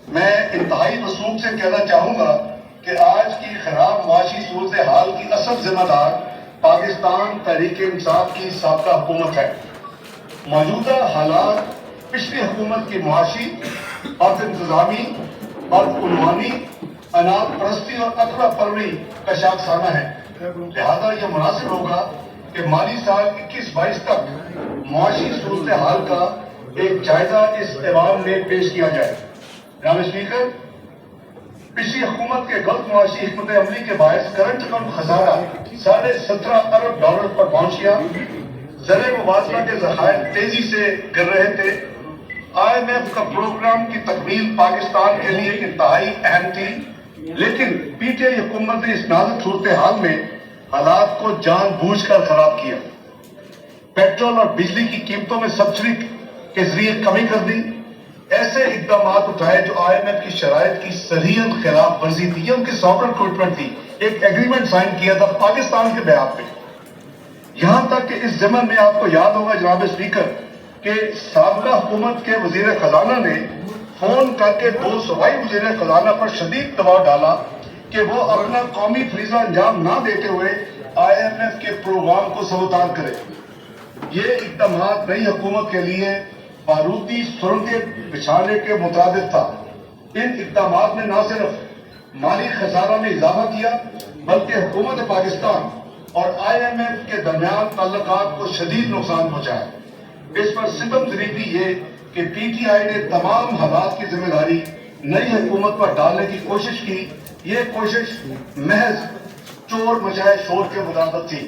میں انتہائی وثوق سے کہنا چاہوں گا کہ آج کی خراب معاشی صورتحال کی اصل ذمہ دار پاکستان تحریک انصاف کی سابقہ حکومت ہے۔ موجودہ حالات پچھلی حکومت کی معاشی اور انتظامی اور عنوانی اناط پرستی اور اقرا پروری کا شاخسانہ ہے۔ لہذا یہ مناسب ہوگا کہ مالی سال 21-22 تک معاشی صورتحال کا ایک جائزہ اس ایوان میں پیش کیا جائے۔ جناب اسپیکر، پچھلی حکومت کے غلط معاشی حکمت عملی کے باعث کرنٹ اکاؤنٹ خسارہ $17.5 ارب پر پہنچ گیا۔ زر مبادلہ کے ذخائر تیزی سے گر رہے تھے۔ IMF کا پروگرام کی تکمیل پاکستان کے لیے انتہائی اہم تھی، لیکن پی ٹی آئی حکومت نے اس نازک صورتحال میں حالات کو جان بوجھ کر خراب کیا۔ پیٹرول اور بجلی کی قیمتوں میں سبسڈی کے ذریعے کمی کر دی، ایسے اقدامات اٹھائے جو IMF کی شرائط کی صریحاً خلاف ورزی تھی۔ یہ ان کی سافٹ کمٹمنٹ تھی، ایک ایگریمنٹ سائن کیا تھا پاکستان کے بیان پہ۔ یہاں تک کہ اس ضمن میں آپ کو یاد ہوگا جناب اسپیکر کہ سابقہ حکومت کے وزیر خزانہ نے فون کر کے 2 صوبائی وزیر خزانہ پر شدید دباؤ ڈالا کہ وہ اپنا قومی فریضہ انجام نہ دیتے ہوئے IMF کے پروگرام کو سبوتار کرے۔ یہ اقدامات نئی حکومت کے لیے بارودی سرنگیں بچھانے کے مترادف تھا۔ ان اقدامات نے نہ صرف مالی خسارہ میں اضافہ کیا بلکہ حکومت پاکستان اور IMF کے درمیان تعلقات کو شدید نقصان پہنچایا۔ اس پر ستم ظریفی یہ کہ پی ٹی آئی نے تمام حالات کی ذمہ داری نئی حکومت پر ڈالنے کی کوشش کی۔ یہ کوشش محض چور مچائے شور کے مطابق تھی۔